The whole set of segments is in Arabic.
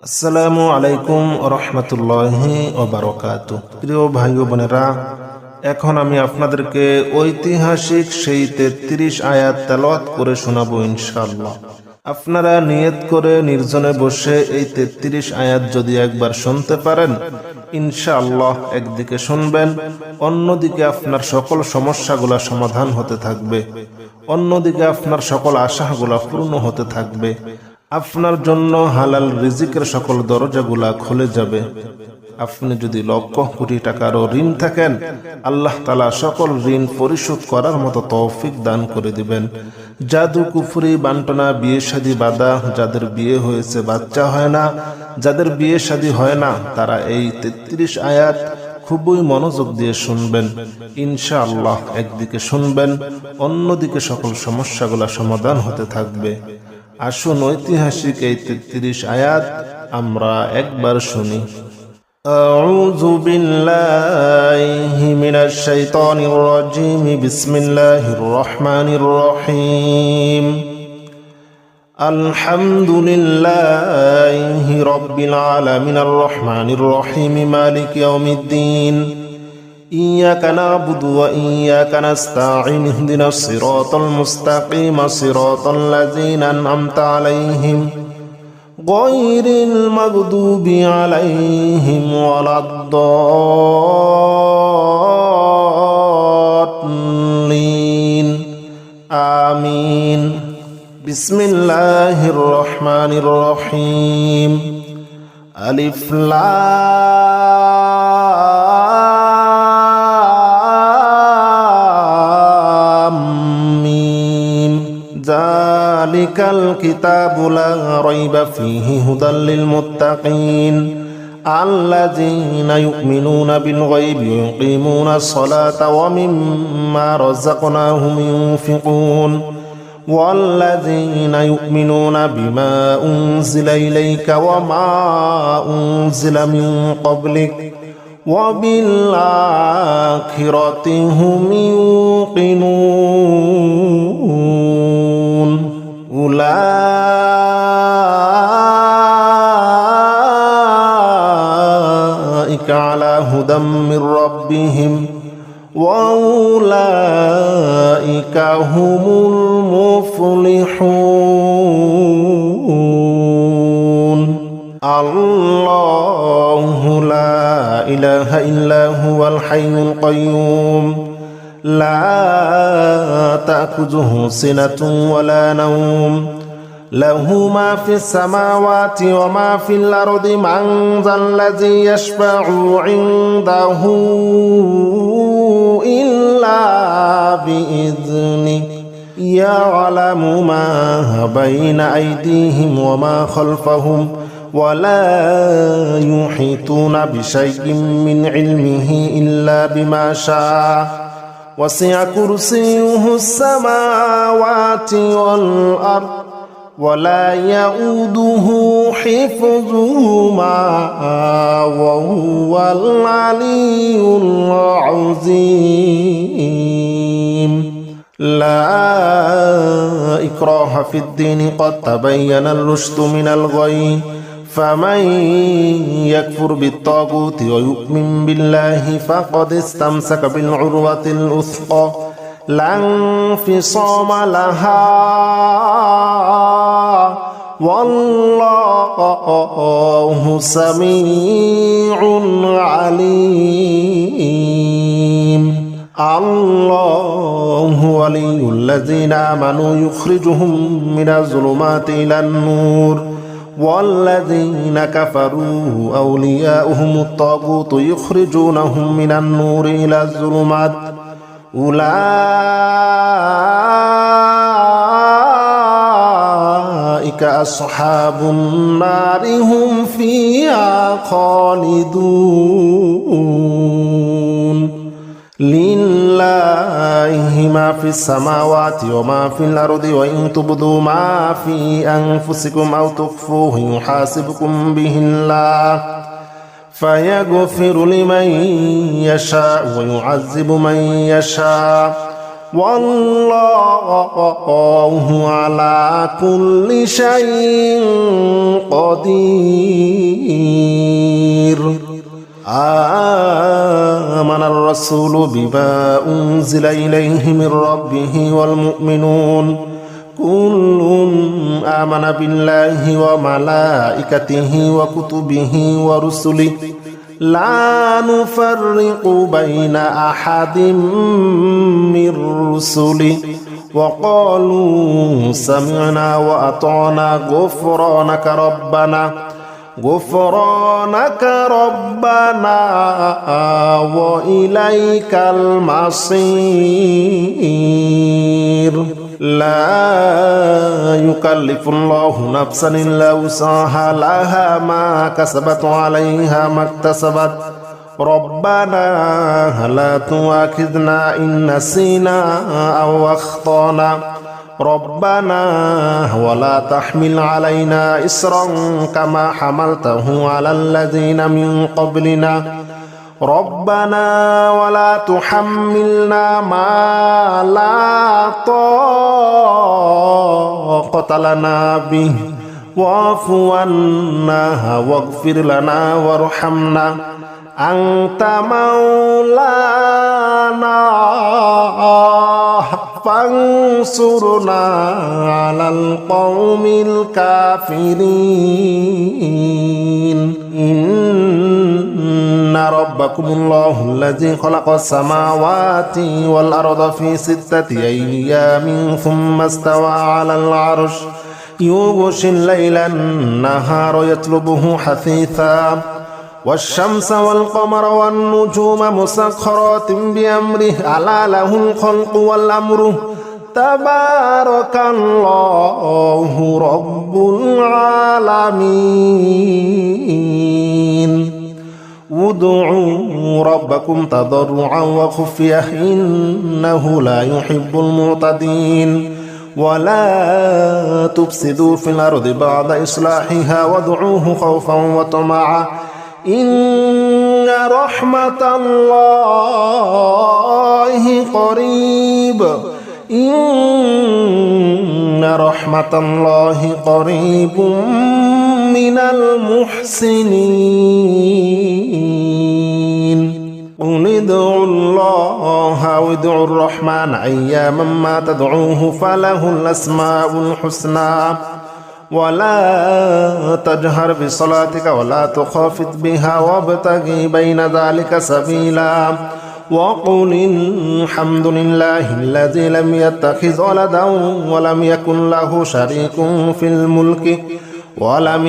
আসসালামু আলাইকুম রহমতুল্লাহি ওয়া বারাকাতুহু। প্রিয় ভাই ও বোনেরা, এখন আমি আপনাদেরকে ঐতিহাসিক সেই 33 আয়াত তেলাওয়াত করে শোনাবো ইনশাআল্লাহ। আপনারা নিয়ত করে নির্জনে বসে এই 33 আয়াত যদি একবার শুনতে পারেন, ইনশাআল্লাহ একদিকে শুনবেন, অন্যদিকে আপনার সকল সমস্যাগুলা সমাধান হতে থাকবে, অন্যদিকে আপনার সকল আশাগুলা পূর্ণ হতে থাকবে, আপনার জন্য হালাল রিজিকের সকল দরজাগুলা খুলে যাবে। আপনি যদি লক্ষ কোটি টাকারও ঋণ থাকেন, আল্লাহ তাআলা সকল ঋণ পরিশোধ করার মতো তৌফিক দান করে দিবেন। জাদু কুফরি বান্টনা বিয়ে শাদী বাধা, যাদের বিয়ে হয়েছে বাচ্চা হয় না, যাদের বিয়ে শাদী হয় না, তারা এই 33 আয়াত খুবই মনোযোগ দিয়ে শুনবেন ইনশাআল্লাহ। একদিকে শুনবেন, অন্যদিকে সকল সমস্যাগুলা সমাধান হতে থাকবে। আসুন ঐতিহাসিক এই 33 আয়াত আমরা একবার শুনি। আউযু বিল্লাহি মিনাশ শাইতানির রাজীম। বিসমিল্লাহির রহমানির রহিম। আলহামদুলিল্লাহি রাব্বিল আলামিন আর রহমানির রহিম মালিকি ইয়াউমিদ্দিন। إياك نعبد وإياك نستعين اهدنا الصراط المستقيم صراط الذين أنعمت عليهم غير المغضوب عليهم ولا الضالين آمين. بسم الله الرحمن الرحيم. ألف ذلك الكتاب لا ريب فيه هدى للمتقين الذين يؤمنون بالغيب ويقيمون الصلاة ومما رزقناهم ينفقون والذين يؤمنون بما أنزل إليك وما أنزل من قبلك وبالآخرة هم يوقنون أولئك على هدى من ربهم وأولئك هم المفلحون. الله لا إله إلا هو الحي القيوم لا تأخذه سنة ولا نوم له ما في السماوات وما في الأرض من ذا الذي يشفع عنده إلا بإذنه يعلم ما بين أيديهم وما خلفهم ولا يحيطون بشيء من علمه إلا بما شاء وسع كرسيه السماوات والأرض ولا يؤوده حفظهما وهو العلي العظيم. لا إكراه في الدين قد تبين الرشد من الغي فمن يكفر بالطاغوت ويؤمن بالله فقد استمسك بالعروة الوثقى لا انفصام لها والله سميع عليم. الله ولي الذين آمنوا يخرجهم من الظلمات إلى النور والذين كفروا أولياؤهم الطاغوت يخرجونهم من النور إلى الظلمات أولئك أصحاب النار هم فيها خالدون. لله ما في السماوات وما في الأرض وإن تبدوا ما في أنفسكم أو تخفوه يحاسبكم به الله فيغفر لمن يشاء ويعذب من يشاء والله على كل شيء قدير آمن الرسول بما أنزل إليه من ربه والمؤمنون كل آمن بالله وملائكته وكتبه ورسله لا نفرق بين أحد من رسله وقالوا سمعنا وأطعنا غفرانك ربنا وإليك المصير لا يكلف الله نفسا إلا وسعها لها ما كسبت وعليها ما اكتسبت ربنا لا تؤاخذنا إن نسينا أو أخطأنا ربنا ولا تحمل علينا إصرا كما حملته على الذين من قبلنا ربنا ولا تحملنا ما لا طاقة لنا به واعف عنا واغفر لنا وارحمنا أنت مولانا فانصرنا على القوم الكافرين إن ربكم الله الذي خلق السماوات والأرض في 6 أيام ثم استوى على العرش يغشي الليل النهار يطلبه حثيثا والشمس والقمر والنجوم مسخرات بأمره ألا له الخلق والأمر تبارك الله رب العالمين ادعوا ربكم تضرعا وخفية إنه لا يحب المعتدين ولا تفسدوا في الأرض بعد إصلاحها وادعوه خوفا وطمعا إن رحمة الله قريب إن رحمة الله قريب من المحسنين قل ادعوا الله أو ادعوا الرحمن أياما ما تدعوه فله الأسماء الحسنى ولا تجهر بصلاتك ولا تخافت بها وابتغي بين ذلك سبيلا وقل الحمد لله الذي لم يتخذ ولدا ولم يكن له شريك في الملك ولم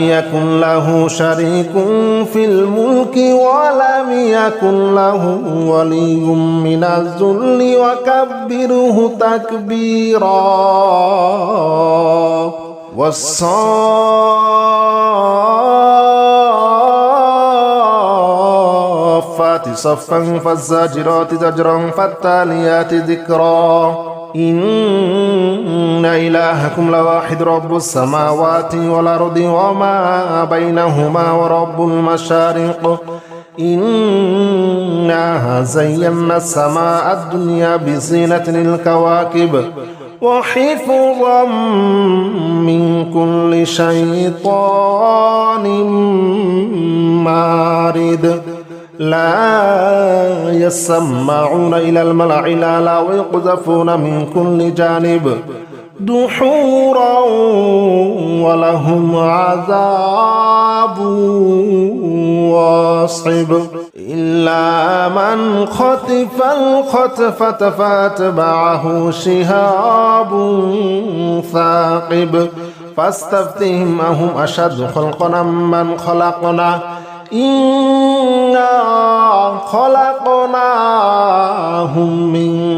يكن له ولي من الذل وكبره تكبيرا والصافات صفا فالزاجرات زجرا فالتاليات ذكرا إن إلهكم لواحد رب السماوات والأرض وما بينهما ورب المشارق إنا زينا السماء الدنيا بزينة الكواكب وحفظا من كل شيطان مارد لا يسمعون إلى الملأ الأعلى ويقذفون من كل جانب دحورا ولهم عذاب واصب إلا من خطف الخطفة فاتبعه شهاب ثاقب فاستفتهم أهم أشد خلقا من خلقنا إنا خلقناهم من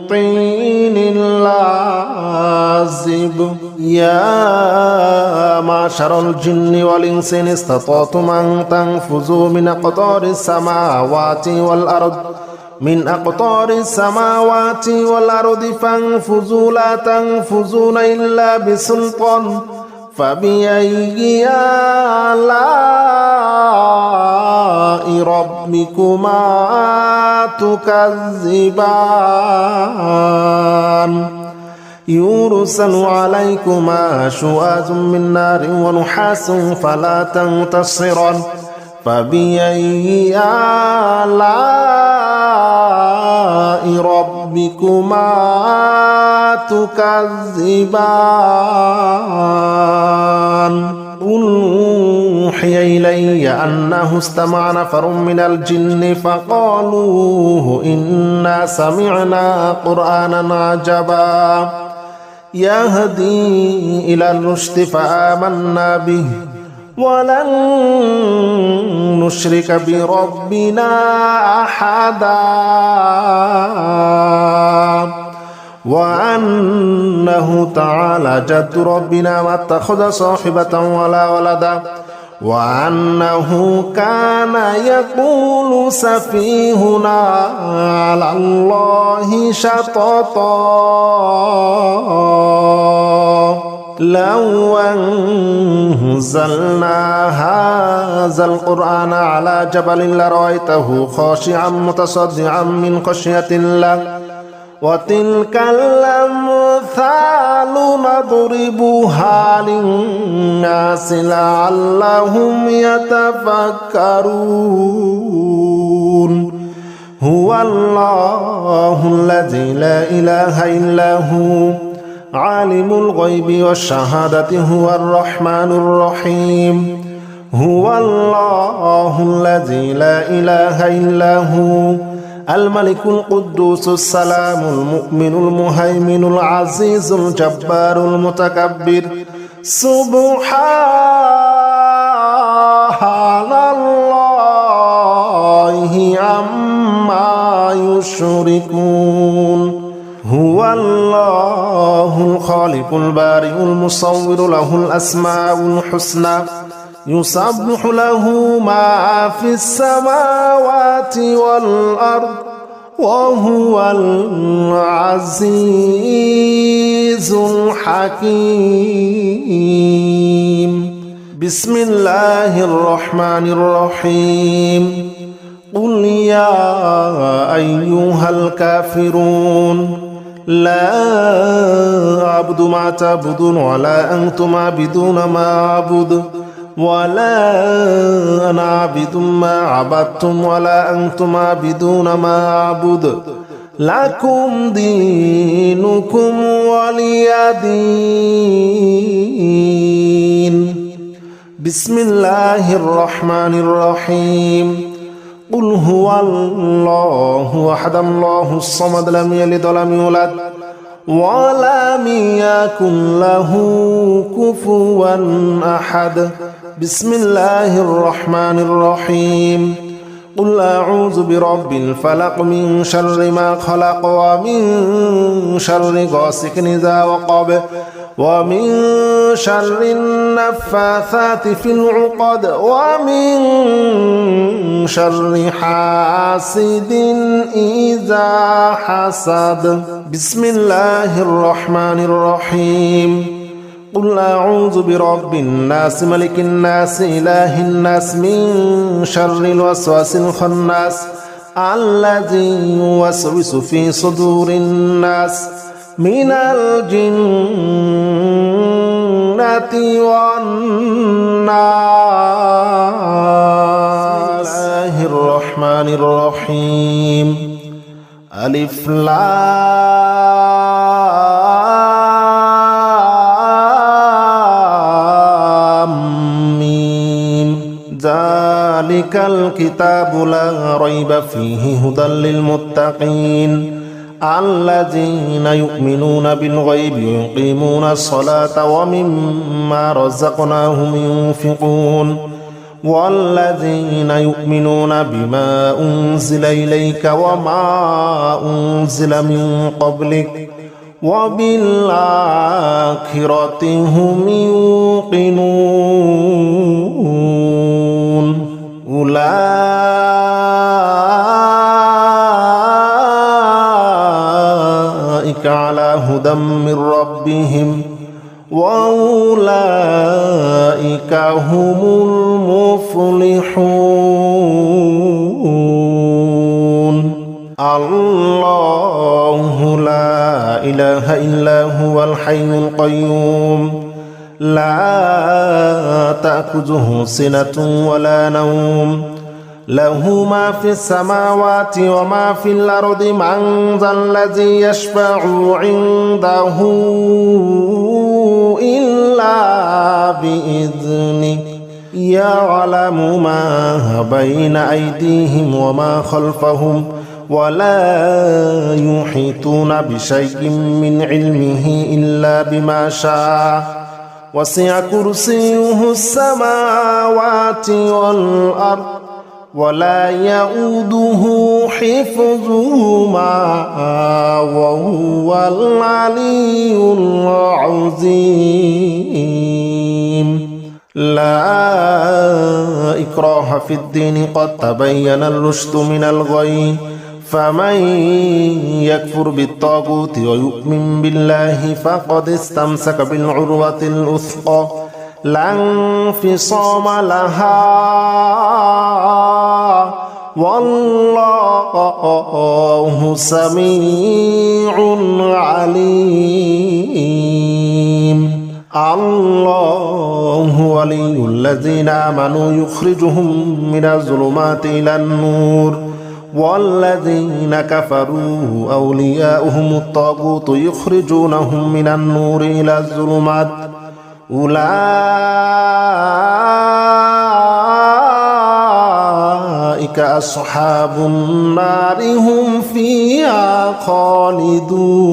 طين لازب يا معشر الجن والإنس إن استطعتم أن تنفذوا من أقطار السماوات والأرض فانفذوا لا تنفذون إلا بسلطان فبأي آلاء ربكما تكذبان يرسل عليكما شواظ من نار ونحاس فلا تنتصران فبأي آلاء ربكما تكذبان قل أوحي إلي أنه استمع نفر من الجن فقالوا إنا سمعنا قرآنا عجبا يهدي إلى الرشد فآمنا به ولن نشرك بربنا أحدا وأنه تعالى جد ربنا ما اتخذ صاحبة ولا ولدا وأنه كان يقول سفيهنا على الله شططا لو أنزلنا هذا القرآن على جبل لرأيته خاشعا متصدعا من خشية الله وتلك الأمثال نضربها للناس لعلهم يتفكرون هو الله الذي لا إله إلا هو عالم الغيب والشهادة هو الرحمن الرحيم هو الله الذي لا إله إلا هو الملك القدوس السلام المؤمن المهيمن العزيز الجبار المتكبر سبحان الله عما يشركون هو الله الخالق البارئ المصور له الأسماء الحسنى يسبح له ما في السماوات والأرض وهو العزيز الحكيم بسم الله الرحمن الرحيم قل يا أيها الكافرون لا أعبد ما تعبدون ولا أنتم عابدون ما أعبد ولا أنا عابد ما عبدتم ولا أنتم عابدون ما أعبد لكم دينكم ولي دين بسم الله الرحمن الرحيم قل هو الله أحد الله الصمد لم يلد ولم يولد ولم يكن له كفوا أحد بسم الله الرحمن الرحيم قل أعوذ برب الفلق من شر ما خلق ومن شر غاسق إذا وقب ومن شر النفاثات في العقد ومن شر حاسد إذا حسد بسم الله الرحمن الرحيم قل أعوذ برب الناس ملك الناس إله الناس من شر الوسواس الخناس الذي يوسوس في صدور الناس من الجنة والناس بسم الله الرحمن الرحيم ألف لام ميم ذلك الكتاب لا ريب فيه هدى للمتقين الذين يؤمنون بالغيب ويقيمون الصلاة ومما رزقناهم ينفقون والذين يؤمنون بما أنزل إليك وما أنزل من قبلك وبالآخرة هم يوقنون أولئك على هدى من ربهم وأولئك هم المفلحون الحي القيوم لا تأخذه سنة ولا نوم له ما في السماوات وما في الأرض من ذا الذي يشفع عنده إلا بإذنه يعلم ما بين أيديهم وما خلفهم ولا يحيطون بشيء من علمه إلا بما شاء وسع كرسيه السماوات والأرض ولا يؤوده حفظهما وهو العلي العظيم لا إكراه في الدين قد تبين الرشد من الغي فمن يكفر بالطاغوت ويؤمن بالله فقد استمسك بالعروة الوثقى لا انفصام لها والله سميع عليم الله ولي الذين آمنوا يخرجهم من الظلمات إلى النور والذين كفروا أولياؤهم الطاغوت يخرجونهم من النور إلى الظلمات أولئك أصحاب النار هم فيها خالدون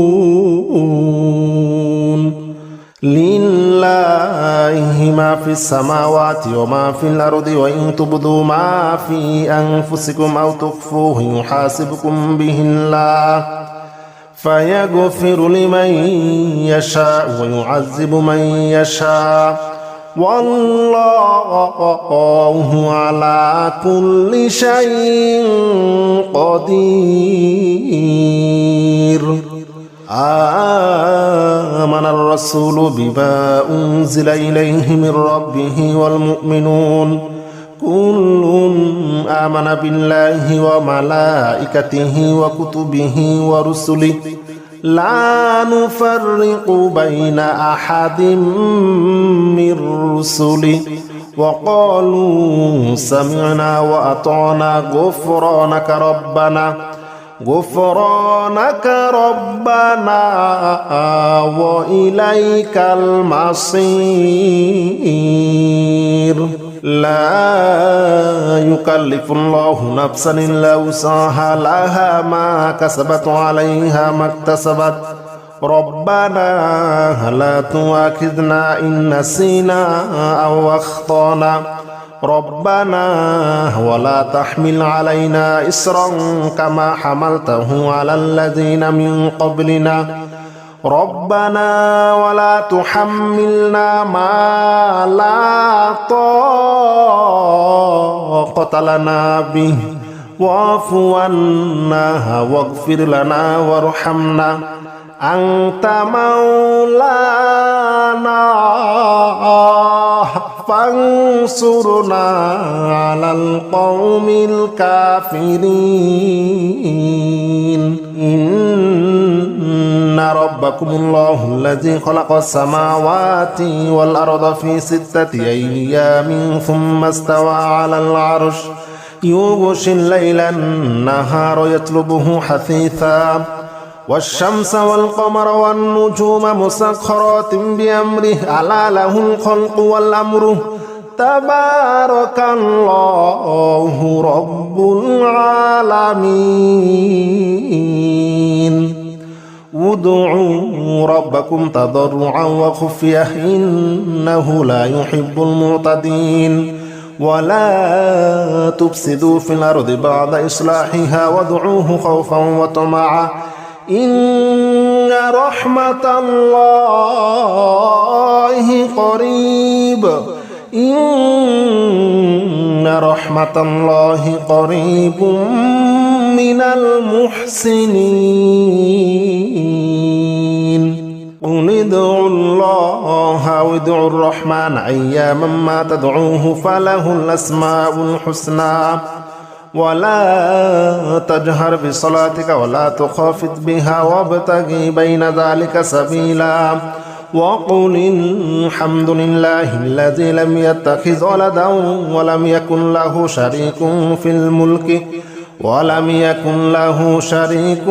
لله ما في السماوات وما في الأرض وإن تبدوا ما في أنفسكم أو تخفوه يحاسبكم به الله فيغفر لمن يشاء ويعذب من يشاء والله على كل شيء قدير آمن الرسول بما أنزل إليه من ربه والمؤمنون كل آمن بالله وملائكته وكتبه ورسله لا نفرق بين أحد من رسله وقالوا سمعنا وأطعنا غفرانك ربنا وإليك المصير لا يكلف الله نفسا إلا وسعها لها ما كسبت عليها ما اكتسبت ربنا لا تؤاخذنا إن نسينا أو أخطأنا ربنا ولا تحمل علينا إصرا كما حملته على الذين من قبلنا ربنا ولا تحملنا ما لا طاقة لنا به واعف عنا واغفر لنا وارحمنا أنت مولانا فانصرنا على القوم الكافرين إن ربكم الله الذي خلق السماوات والأرض في 6 أيام ثم استوى على العرش يغشي الليل النهار يطلبه حثيثا والشمس والقمر والنجوم مسخرات بأمره ألا له الخلق والأمر تبارك الله رب العالمين ادعوا ربكم تضرعا وخفية إنه لا يحب المعتدين ولا تفسدوا في الأرض بعد إصلاحها وادعوه خوفا وطمعا إن رحمة الله قريب إن رحمة الله قريب من المحسنين قل ادعوا الله وادعوا الرحمن أياما ما تدعوه فله الأسماء الحسنى ولا تجهر بصلاتك ولا تخافت بها وابتغ بين ذلك سبيلا وقل الحمد لله الذي لم يتخذ ولدا ولم يكن له شريك في الملك ولم يكن له شريك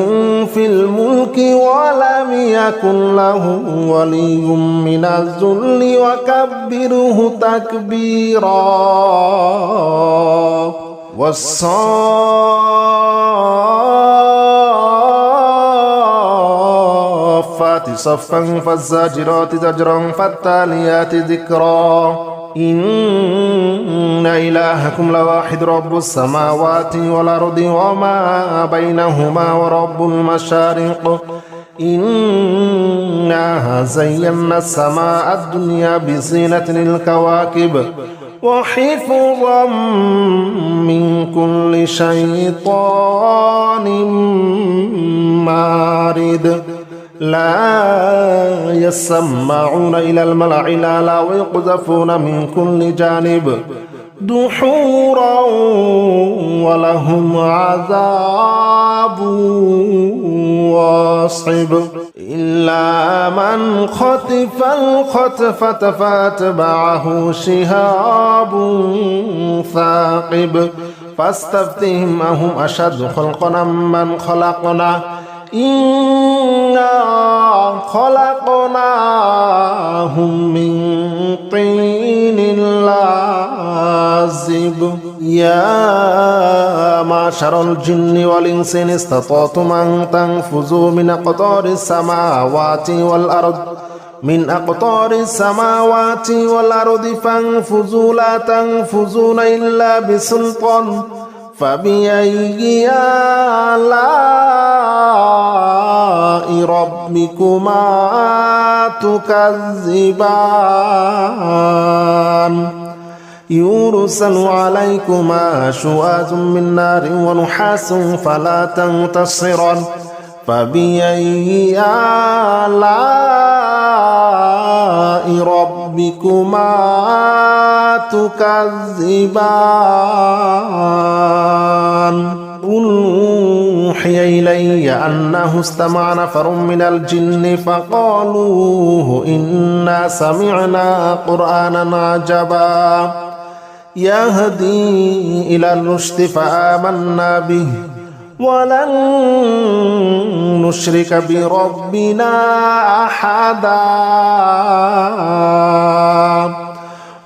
في الملك ولم يكن له ولي من الذل وكبره تكبيرا والصافات صفا فالزاجرات زجرا فالتاليات ذكرا إن إلهكم لواحد رب السماوات والأرض وما بينهما ورب المشارق إنا زينا السماء الدنيا بزينة الكواكب وحفظا من كل شيطان مارد لا يسمعون إلى الملأ الأعلى ويقذفون من كل جانب دحورا ولهم عذاب واصب إلا من خطف الخطفة فاتبعه شهاب ثاقب فاستفتهم أهم أشد خلقا من خلقنا إنا خلقناهم من طين لازب يا معشر الجن والإنس إن استطعتم أن تنفذوا من أقطار السماوات والأرض فانفذوا لا تنفذون إلا بسلطان فبأي آلاء ربكما تكذبان يرسل عليكما شواظ من نار ونحاس فلا تنتصران فبأي آلاء ربكما تكذبان قل أوحي إلي أنه استمع نفر من الجن فقالوا إنا سمعنا قرآنا عجبا يهدي إلى الرشد فآمنا به ولن نشرك بربنا أحدا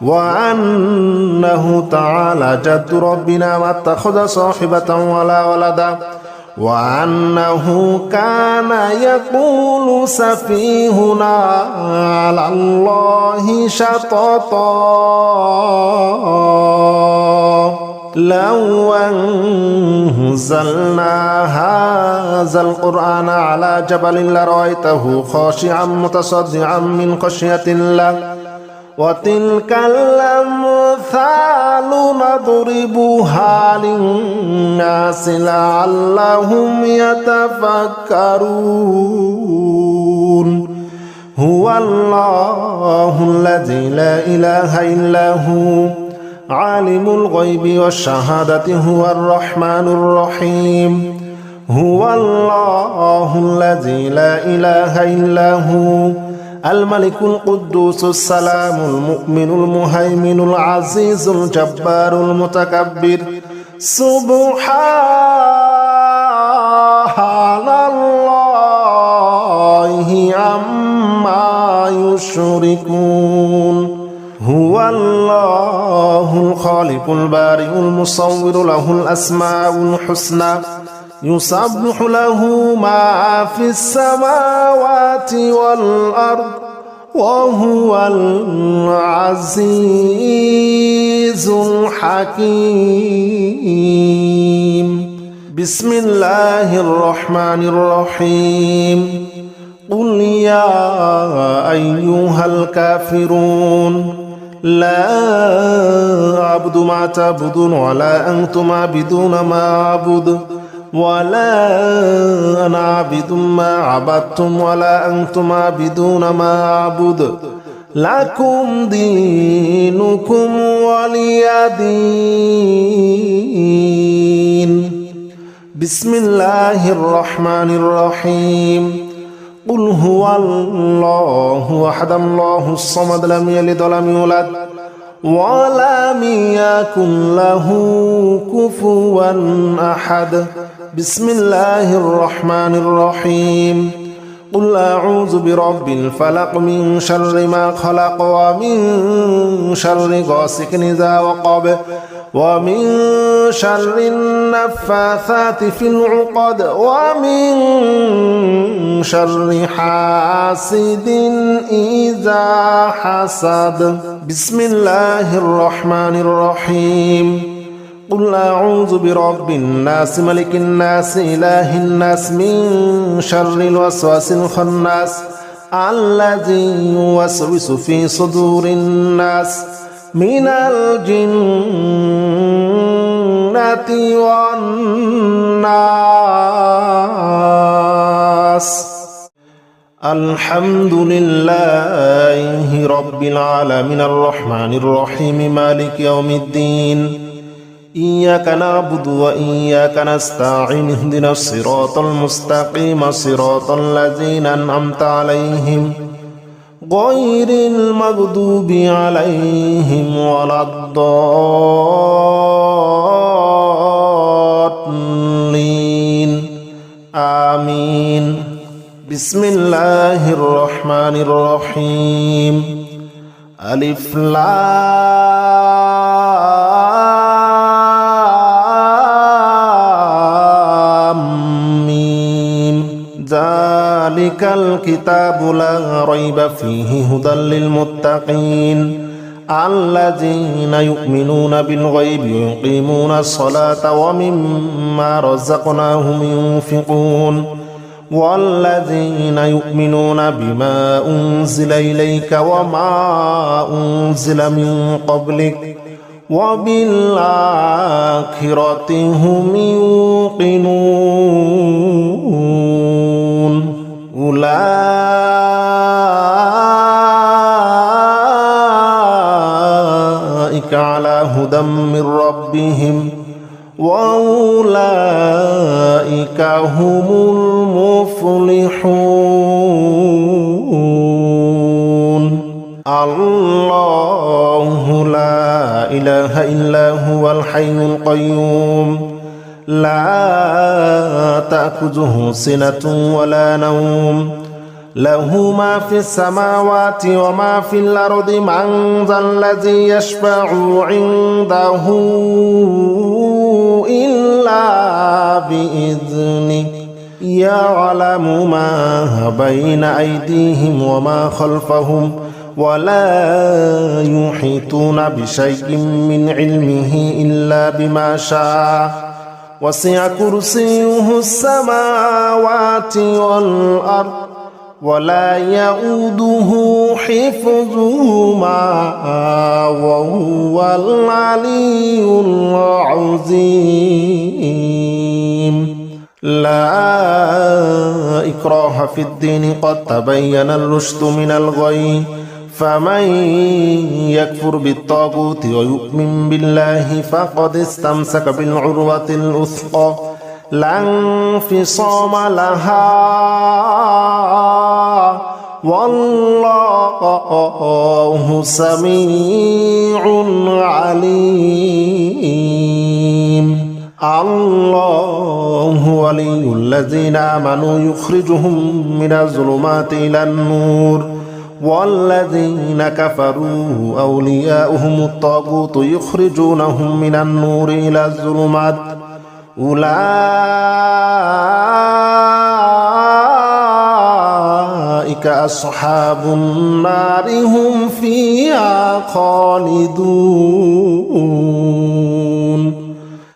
وأنه تعالى جد ربنا ما اتخذ صاحبة ولا ولدا وأنه كان يقول سفيهنا على الله شططا لو أنزلنا هذا القرآن على جبل لرأيته خاشعا متصدعا من خشية الله وتلك الأمثال نضربها للناس لعلهم يتفكرون هو الله الذي لا إله إلا هو عالم الغيب والشهادة هو الرحمن الرحيم هو الله الذي لا إله إلا هو الملك القدوس السلام المؤمن المهيمن العزيز الجبار المتكبر سبحان الله عما يشركون هو الله الخالق البارئ المصور له الأسماء الحسنى يسبح له ما في السماوات والأرض وهو العزيز الحكيم بسم الله الرحمن الرحيم قل يا أيها الكافرون لا أعبد ما تعبدون ولا أنتم عابدون ما أعبد ولا أنا عابد ما عبدتم ولا أنتم عابدون ما أعبد لكم دينكم ولي دين بسم الله الرحمن الرحيم قل هو الله أحد الله الصمد لم يلد ولم يولد ولم يكن له كفوا أحد بسم الله الرحمن الرحيم قل أعوذ برب الفلق من شر ما خلق ومن شر غاسق إذا وقب ومن شر النفاثات في العقد ومن شر حاسد إذا حسد بسم الله الرحمن الرحيم قل أعوذ برب الناس ملك الناس إله الناس من شر الوسواس الخناس الذي يوسوس في صدور الناس من الجنة والناس الحمد لله رب العالمين الرحمن الرحيم مالك يوم الدين إياك نعبد وإياك نستعين اهدنا الصراط المستقيم صراط الذين أنعمت عليهم غير المغضوب عليهم ولا الضالين آمين بسم الله الرحمن الرحيم ألف لام ميم ذلك الكتاب لا ريب فيه هدى للمتقين الذين يؤمنون بالغيب ويقيمون الصلاة ومما رزقناهم ينفقون والذين يؤمنون بما أنزل إليك وما أنزل من قبلك وبالآخرة هم يوقنون أولئك على هدى من ربهم وأولئك هم المفلحون الله لا إله إلا هو الحي القيوم لا تأخذه سنة ولا نوم له ما في السماوات وما في الأرض من ذا الذي يشفع عنده إلا بإذنه يعلم ما بين أيديهم وما خلفهم ولا يحيطون بشيء من علمه إلا بما شاء وسع كرسيه السماوات والأرض ولا يؤوده حفظهما وهو العلي العظيم لا إكراه في الدين قد تبين الرشد من الغي فمن يكفر بالطاغوت ويؤمن بالله فقد استمسك بالعروة الوثقى لا انفصام لها والله سميع عليم الله ولي الذين آمنوا يخرجهم من الظلمات إلى النور والذين كفروا أولياؤهم الطاغوت يخرجونهم من النور إلى الظلمات أولئك أصحاب النار هم فيها خالدون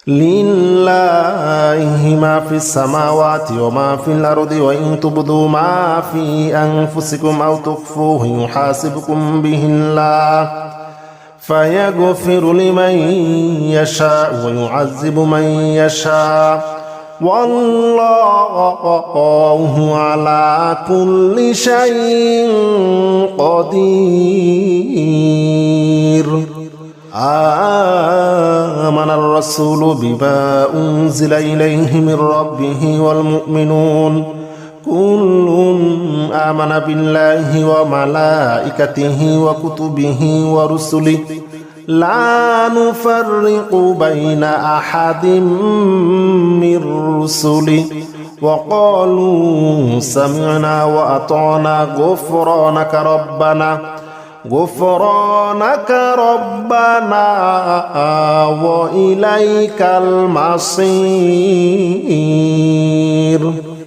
لله ما في السماوات وما في الأرض وإن تبدوا ما في أنفسكم أو تخفوه يحاسبكم به الله فيغفر لمن يشاء ويعذب من يشاء والله على كل شيء قدير آمن الرسول بما أنزل إليه من ربه والمؤمنون كل آمن بالله وملائكته وكتبه ورسله لا نفرق بين أحد من رسله وقالوا سمعنا وأطعنا غفرانك ربنا وإليك المصير.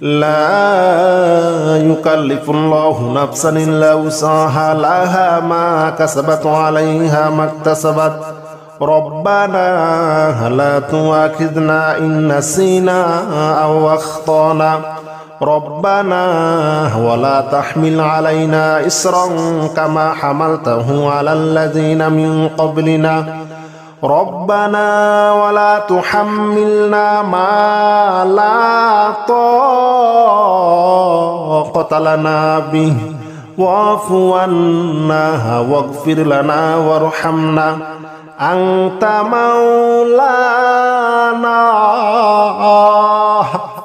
لا يكلف الله نفسا إلا وسعها لها ما كسبت عليها ما اكتسبت ربنا لا تؤاخذنا إن نسينا أو أخطأنا ربنا ولا تحمل علينا إصرا كما حملته على الذين من قبلنا ربنا ولا تحملنا ما لا طاقة لنا به واعف عنا واغفر لنا وارحمنا أنت مولانا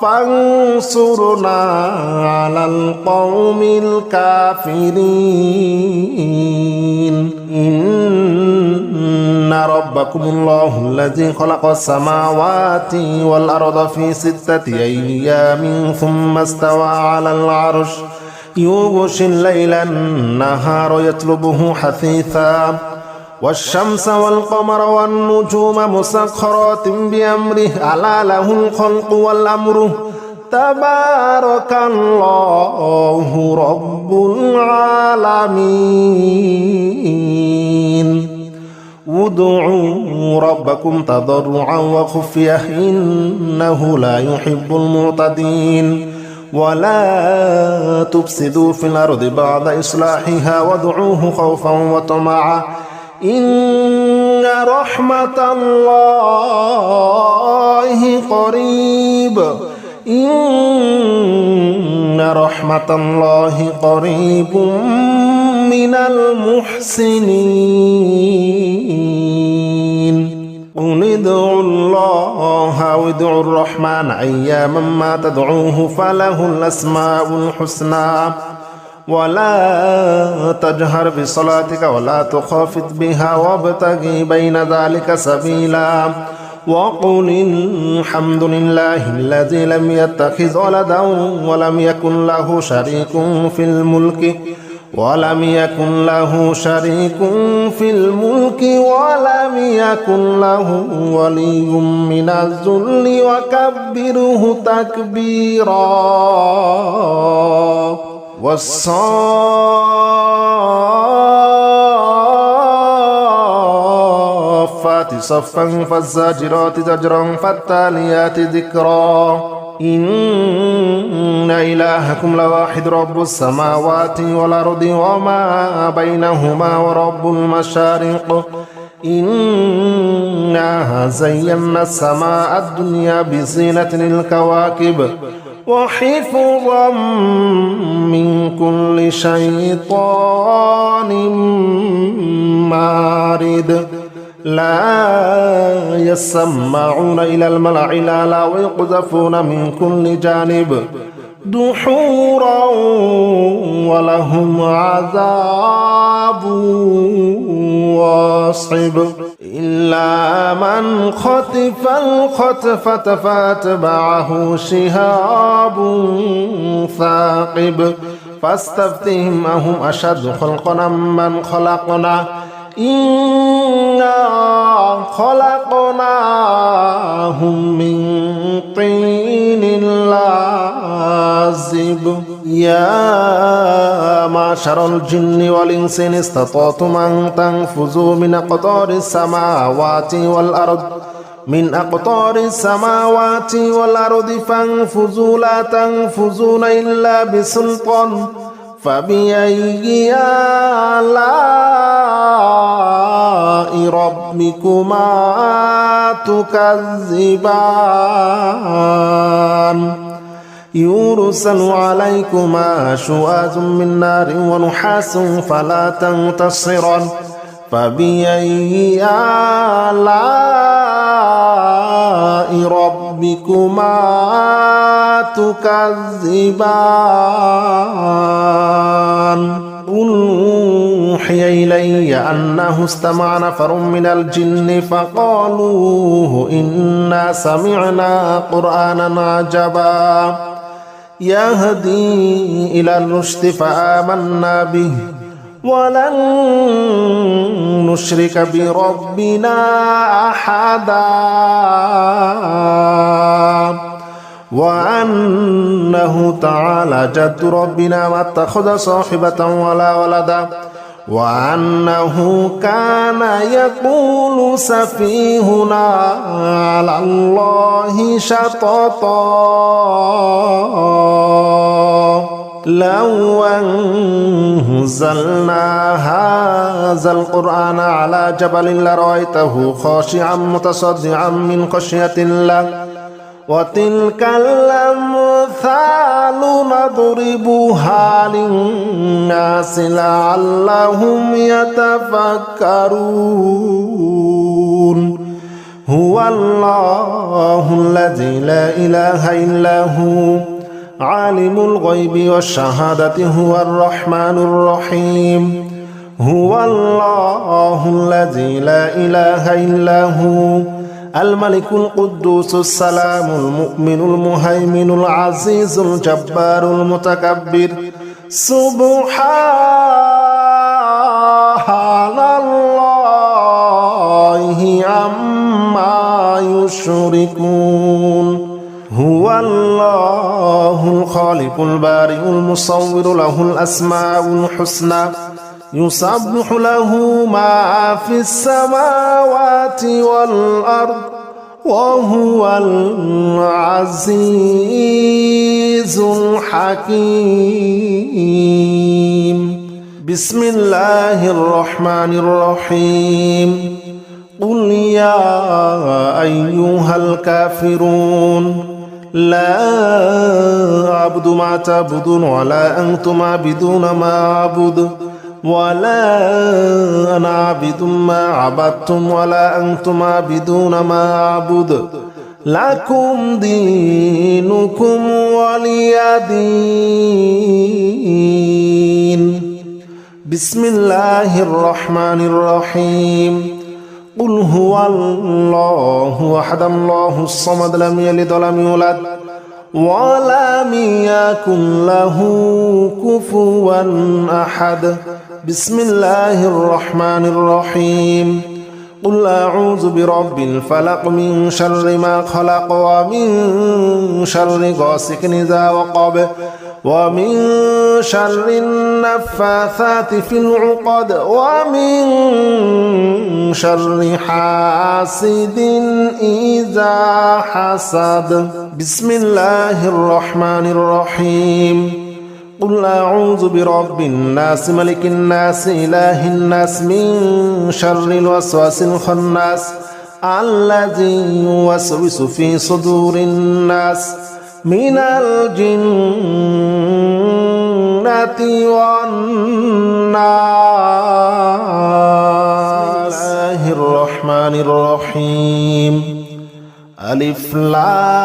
فانصرنا على القوم الكافرين. إن ربكم الله الذي خلق السماوات والأرض في 6 أيام ثم استوى على العرش يغشي الليل النهار يطلبه حثيثا والشمس والقمر والنجوم مسخرات بأمره ألا له الخلق والأمر تبارك الله رب العالمين. ادعوا ربكم تضرعا وخفية إنه لا يحب المعتدين. ولا تفسدوا في الأرض بعد إصلاحها وادعوه خوفا وطمعا إن رحمة الله قريب. إن رحمة الله قريب من المحسنين. قل ادعوا الله أو ادعوا الرحمن أياما ما تدعوه فله الأسماء الحسنى ولا تجهر بصلاتك ولا تخافت بها وابتغي بين ذلك سبيلا وقل الحمد لله الذي لم يتخذ ولدا ولم يكن له شريك في الملك ولم يكن له ولي من الذل وكبره تكبيرا. والصافات صفا فالزاجرات زجرا فالتاليات ذكرا. إن إلهكم لواحد رب السماوات والأرض وما بينهما ورب المشارق. إنا زينا السماء الدنيا بزينة الكواكب وحفظا من كل شيطان مارد. لا يسمعون إلى الملأ الأعلى ويقذفون من كل جانب دحورا ولهم عذاب واصب. إلا من خطف الخطفة فاتبعه شهاب ثاقب فاستفتهم أهم أشد خلقا من خلقنا إنا خلقناهم من طين لازب. يا معشر الجن والإنس إن استطعتم أن تنفذوا من أقطار السماوات والأرض فانفذوا لا تنفذون إلا بسلطان. فبأي آلاء ربكما تكذبان. يرسل عليكما شواظ من نار ونحاس فلا تنتصران. فبأي آلاء ربكما تكذبان قل أوحي إلي أنه استمع نفر من الجن فقالوا إنا سمعنا قرآنا عجبا يهدي إلى الرشد فآمنا به ولن نشرك بربنا أحدا وأنه تعالى جد ربنا ما اتخذ صاحبة ولا ولدا وأنه كان يقول سفيهنا على الله شططا لو أنزلنا هذا القرآن على جبل لرأيته خاشعا متصدعا من خشية الله وتلك الأمثال نضربها للناس لعلهم يتفكرون هو الله الذي لا إله إلا هو عالم الغيب والشهادة هو الرحمن الرحيم هو الله الذي لا إله إلا هو الملك القدوس السلام المؤمن المهيمن العزيز الجبار المتكبر سبحان الله عما يشركون هو الله الخالق البارئ المصور له الأسماء الحسنى يسبح له ما في السماوات والأرض وهو العزيز الحكيم بسم الله الرحمن الرحيم قل يا أيها الكافرون لا أعبد ما تعبدون ولا أنتم عابدون ما أعبد ولا أنا عابد ما عبدتم ولا أنتم عابدون ما أعبد لكم دينكم ولي دين بسم الله الرحمن الرحيم قل هو الله أحد الله الصمد لم يلد ولم يولد ولم يكن له كفوا أحد بسم الله الرحمن الرحيم قل أعوذ برب الفلق من شر ما خلق ومن شر غاسق إذا وقب ومن شر النفاثات في العقد ومن شر حاسد إذا حسد بسم الله الرحمن الرحيم قل أعوذ برب الناس ملك الناس إله الناس من شر الوسواس الخناس الذي يوسوس في صدور الناس من الجنة والناس بسم الله الرحمن الرحيم ألف لام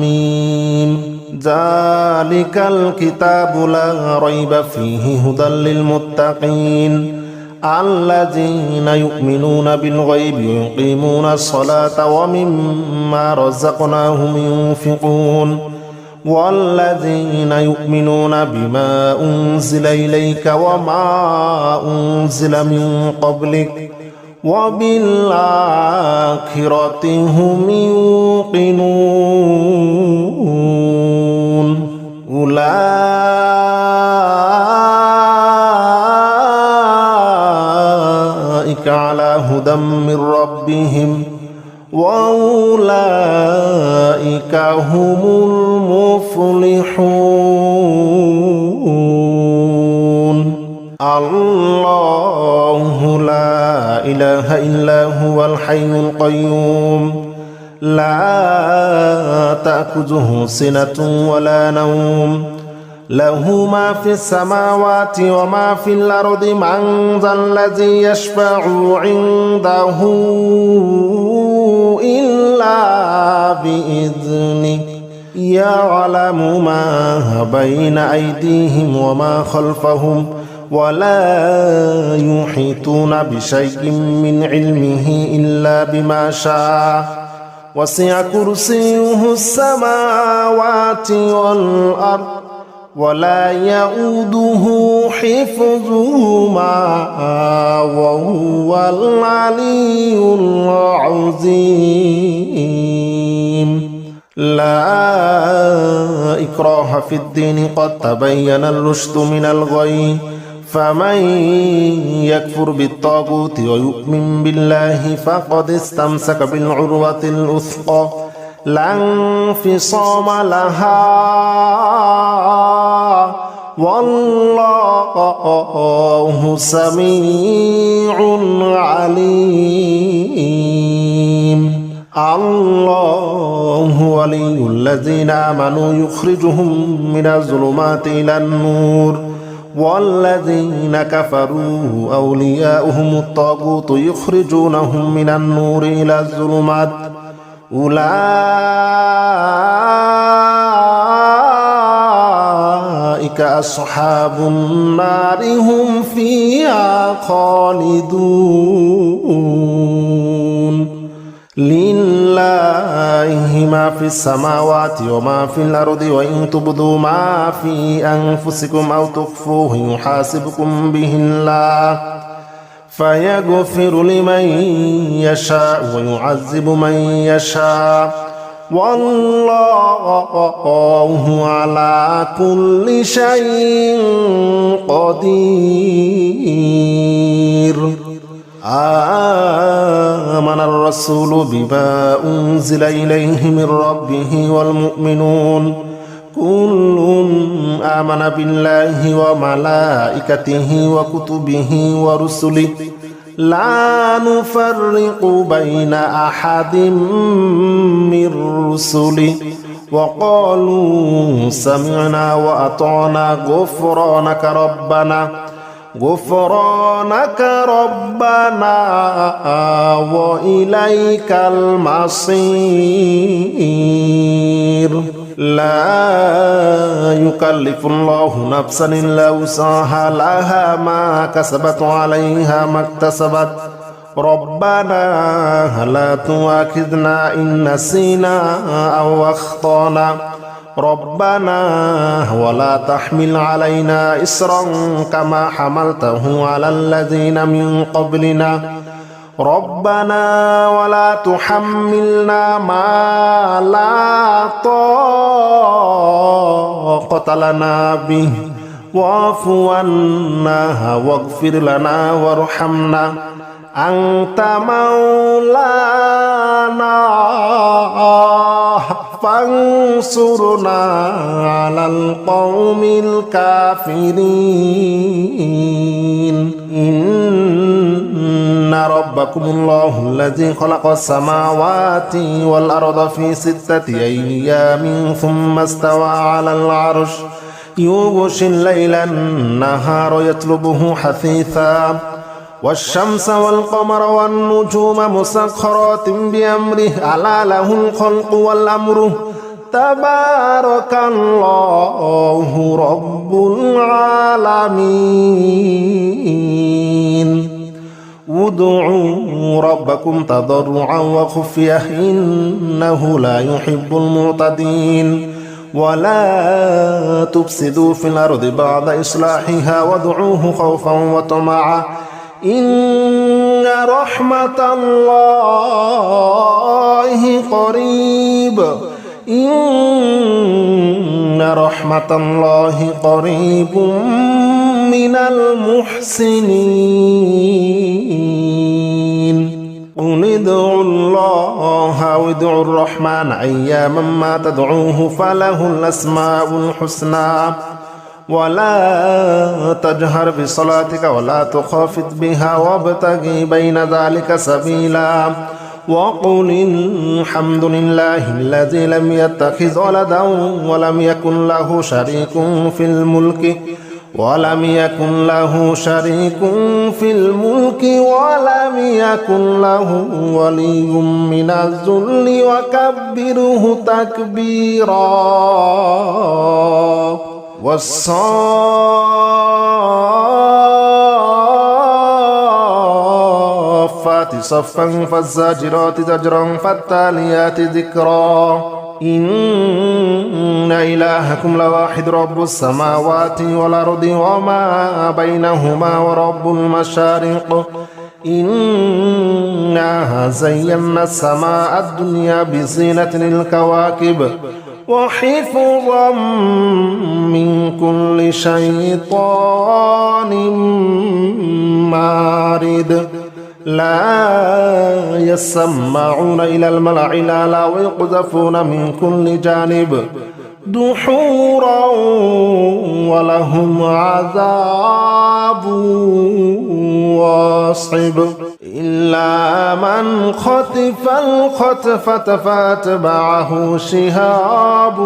ميم ذلك الكتاب لا ريب فيه هدى للمتقين الذين يؤمنون بالغيب ويقيمون الصلاة ومما رزقناهم ينفقون والذين يؤمنون بما أنزل إليك وما أنزل من قبلك وبالآخرة هم يوقنون أولئك على هدى من ربهم وأولئك هم المفلحون الله لا إله إلا هو الحي القيوم لا تأخذه سنة ولا نوم له ما في السماوات وما في الأرض من ذا الذي يشفع عنده إلا بإذنه يعلم ما بين أيديهم وما خلفهم ولا يحيطون بشيء من علمه إلا بما شاء وسع كرسيه السماوات والأرض ولا يؤوده حفظهما وهو العلي العظيم. لا إكراه في الدين قد تبين الرشد من الغي فمن يكفر بالطاغوت ويؤمن بالله فقد استمسك بالعروة الوثقى لا انفصام لها والله سميع عليم. الله ولي الذين آمنوا يخرجهم من الظلمات إلى النور والذين كفروا أولياؤهم الطاغوت يخرجونهم من النور إلى الظلمات أولئك أصحاب النار هم فيها خالدون. لله ما في السماوات وما في الأرض وإن تبدوا ما في أنفسكم أو تخفوه يحاسبكم به الله فيغفر لمن يشاء ويعذب من يشاء والله على كل شيء قدير. آمن الرسول بما أنزل إليه من ربه والمؤمنون كل آمن بالله وملائكته وكتبه ورسله لا نفرق بين أحد من رسله وقالوا سمعنا وأطعنا غفرانك ربنا وإليك المصير. لا يكلف الله نفسا إلا وسعها لها ما كسبت عليها ما اكتسبت ربنا لا تؤاخذنا إن نسينا أو أخطأنا ربنا ولا تحمل علينا إصرا كما حملته على الذين من قبلنا ربنا ولا تحملنا ما لا طاقة لنا به واعف عنا واغفر لنا وارحمنا أنت مولانا فانصرنا على القوم الكافرين. إن ربكم الله الذي خلق السماوات والأرض في 6 أيام ثم استوى على العرش يغشي الليل النهار يطلبه حثيثا والشمس والقمر والنجوم مسخرات بأمره ألا له الخلق والأمر تبارك الله رب العالمين. ادعوا ربكم تضرعا وخفية إنه لا يحب المعتدين ولا تفسدوا في الأرض بعد إصلاحها وادعوه خوفا وطمعا إن رحمة الله قريب من المحسنين. قل ادعوا الله أو ادعوا الرحمن أياما ما تدعوه فله الأسماء الحسنى ولا تجهر بصلاتك ولا تخافت بها وابتغ بين ذلك سبيلا وقل الحمد لله الذي لم يتخذ ولدا ولم يكن له شريك في الملك ولم يكن له ولي من الذل وكبره تكبيرا والصافات صفا فالزاجرات زجرا فالتاليات ذكرا إن إلهكم لواحد رب السماوات والأرض وما بينهما ورب المشارق إنا زينا السماء الدنيا بزينة الكواكب وحفظا من كل شيطان مارد لا يسمعون إلى الملأ الأعلى ويقذفون من كل جانب دحورا ولهم عذاب واصب إلا من خطف الخطفة فاتبعه شهاب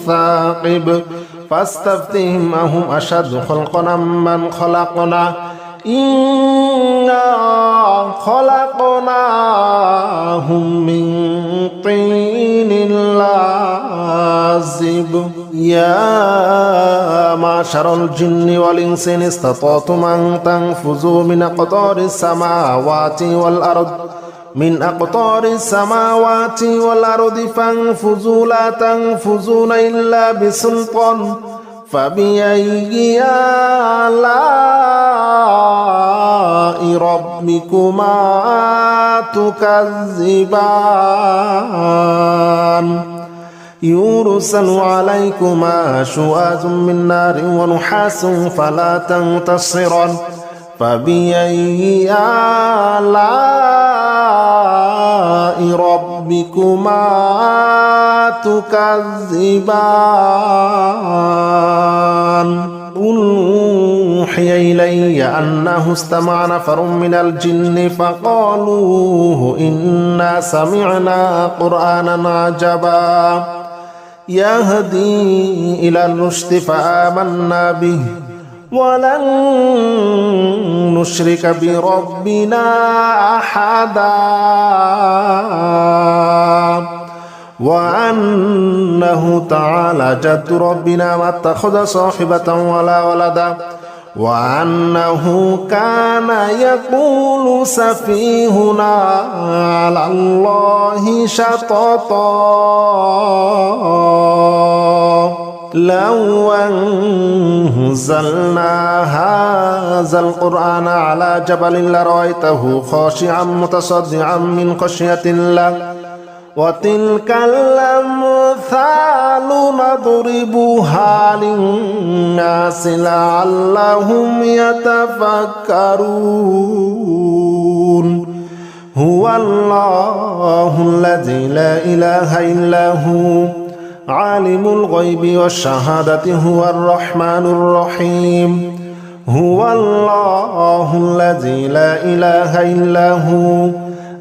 ثاقب فاستفتهم أهم أشد خلقا من خلقنا إنا خلقناهم من طين لازب يا معشر الجن والإنس إن استطعتم أن تنفذوا من أقطار السماوات والأرض فانفذوا لا تنفذون إلا بسلطان فبأي آلاء ربكما تكذبان يرسل عليكما شواظ من نار ونحاس فلا تنتصران فبأي آلاء ربكما تكذبان قل أوحي إلي أنه استمع نفر من الجن فقالوا إنا سمعنا قرآنا عجبا يهدي إلى الرشد فآمنا به ولن نشرك بربنا أحدا وأنه تعالى جد ربنا ما اتخذ صاحبة ولا ولدا وأنه كان يقول سفيهنا على الله شططا لو أنزلنا هذا القرآن على جبل لرأيته خاشعا متصدعا من خشية الله وتلك الأمثال نضربها للناس لعلهم يتفكرون هو الله الذي لا إله إلا هو عالم الغيب والشهادة هو الرحمن الرحيم هو الله الذي لا إله إلا هو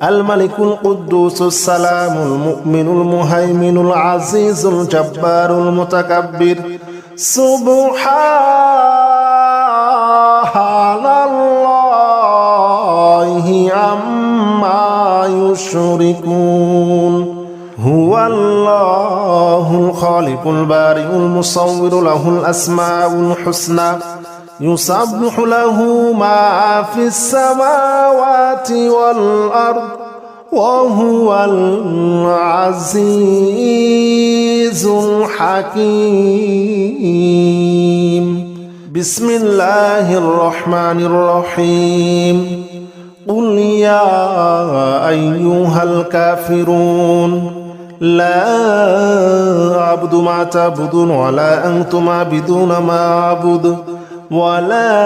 الملك القدوس السلام المؤمن المهيمن العزيز الجبار المتكبر سبحان الله عما يشركون هو الله الخالق البارئ المصور له الأسماء الحسنى يسبح له ما في السماوات والأرض وهو العزيز الحكيم بسم الله الرحمن الرحيم قل يا أيها الكافرون لا أعبد ما تعبدون ولا أنتم عابدون ما أعبد ولا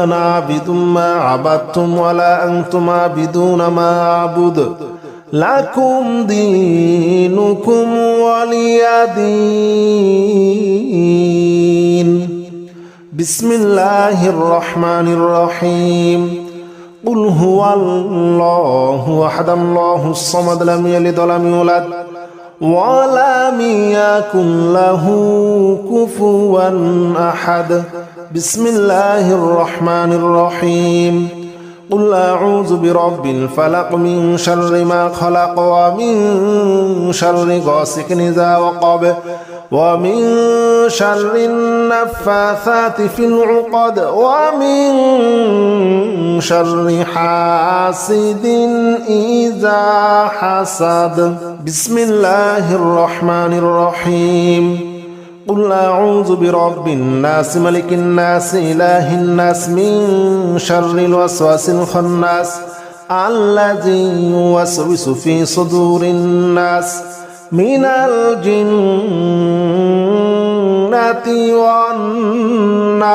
أنا عابد ما عبدتم ولا أنتم عابدون ما أعبد لكم دينكم ولي دين بسم الله الرحمن الرحيم قل هو الله أحد الله الصمد لم يلد ولم يولد ولم يكن له كفوا أحد بسم الله الرحمن الرحيم قل أعوذ برب الفلق من شر ما خلق ومن شر غاسق إذا وقب ومن شر النفاثات في العقد ومن شر حاسد إذا حسد بسم الله الرحمن الرحيم قل أعوذ برب الناس ملك الناس إله الناس من شر الوسواس الخناس الذي يوسوس في صدور الناس من الجنة والناس